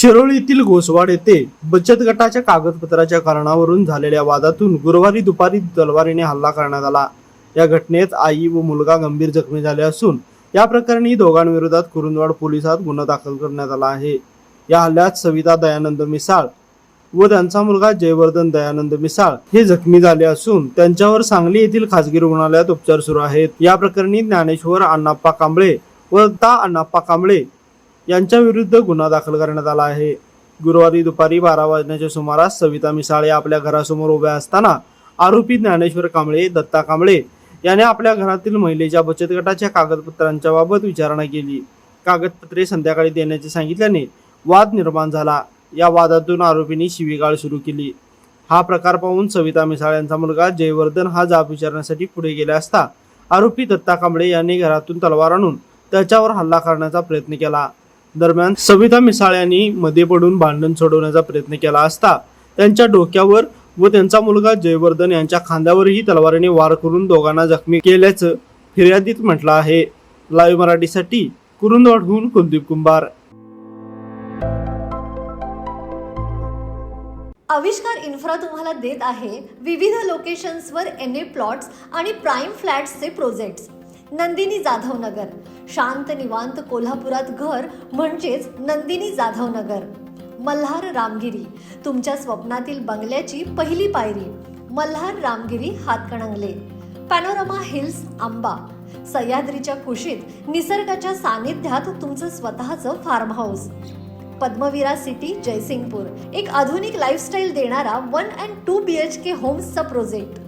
शिरोळीतील घोसवाड येथे बचत गटाच्या कागदपत्राच्या कारणावरून झालेल्या वादातून गुरुवारी दुपारी तलवारीने हल्ला करण्यात आला। या घटनेत आई व मुलगा गंभीर जखमी झाले असून या प्रकरणी दोघांविरोधात कुरुंदवाड पोलिसात गुन्हा दाखल करण्यात आला आहे। या हल्ल्यात सविता दयानंद मिसाळ व त्यांचा मुलगा जयवर्धन दयानंद मिसाळ हे जखमी झाले असून त्यांच्यावर सांगली येथील खासगी रुग्णालयात उपचार सुरू आहेत। या प्रकरणी ज्ञानेश्वर अण्णाप्पा कांबळे व अण्णाप्पा कांबळे यांच्या विरुद्ध गुन्हा दाखल करण्यात आला आहे। गुरुवारी दुपारी 12 वाजण्याच्या सुमारास सविता मिसाळे आपल्या घरासमोर उभ्या असताना आरोपी ज्ञानेश्वर कांबळे दत्ता कांबळे याने आपल्या घरातील महिलेच्या बचत गटाच्या कागदपत्रांच्या बाबत विचारणा केली। कागदपत्रे संध्याकाळी देण्याचे सांगितल्याने वाद निर्माण झाला। या वादातून आरोपींनी शिवीगाळ सुरू केली। हा प्रकार पाहून सविता मिसाळ यांचा मुलगा जयवर्धन हा जाब विचारण्यासाठी पुढे गेला असता आरोपी दत्ता कांबळे यांनी घरातून तलवार आणून त्याच्यावर हल्ला करण्याचा प्रयत्न केला। दरम्यान सविता मिसाळ यांनी मध्ये पडून भांडण सोडवण्याचा प्रयत्न केला असता त्यांच्या डोक्यावर व त्यांचा मुलगा जयवर्धन यांच्या खांद्यावरही तलवारीने वार करून दोघांना जखमी केल्याचं फिर्यादीत म्हटलं आहे। लाईव्ह मराठीसाठी कुरुंदवाडहून कुलदीप कुंभार। आविष्कार इन्फ्रा तुम्हाला देत आहे विविध लोकेशन्सवर एनए प्लॉट्स आणि प्राइम फ्लॅट्सचे प्रोजेक्ट्स। नंदिनी जाधव नगर, शांत निवांत कोल्हापुरात घर म्हणजेच नंदिनी जाधव नगर। मल्हार रामगिरी, तुमच्या स्वप्नातील बंगल्याची पहिली पायरी। मल्हार रामगिरी हातकणंगले। पॅनोरमा हिल्स आंबा, सह्याद्रीच्या कुशीत निसर्गाच्या सानिध्यात तुमचं स्वतःचं फार्म हाऊस। पद्मविरा सिटी जयसिंगपूर, एक आधुनिक लाईफस्टाईल देणारा 1 and 2 BHK होम्सचा प्रोजेक्ट।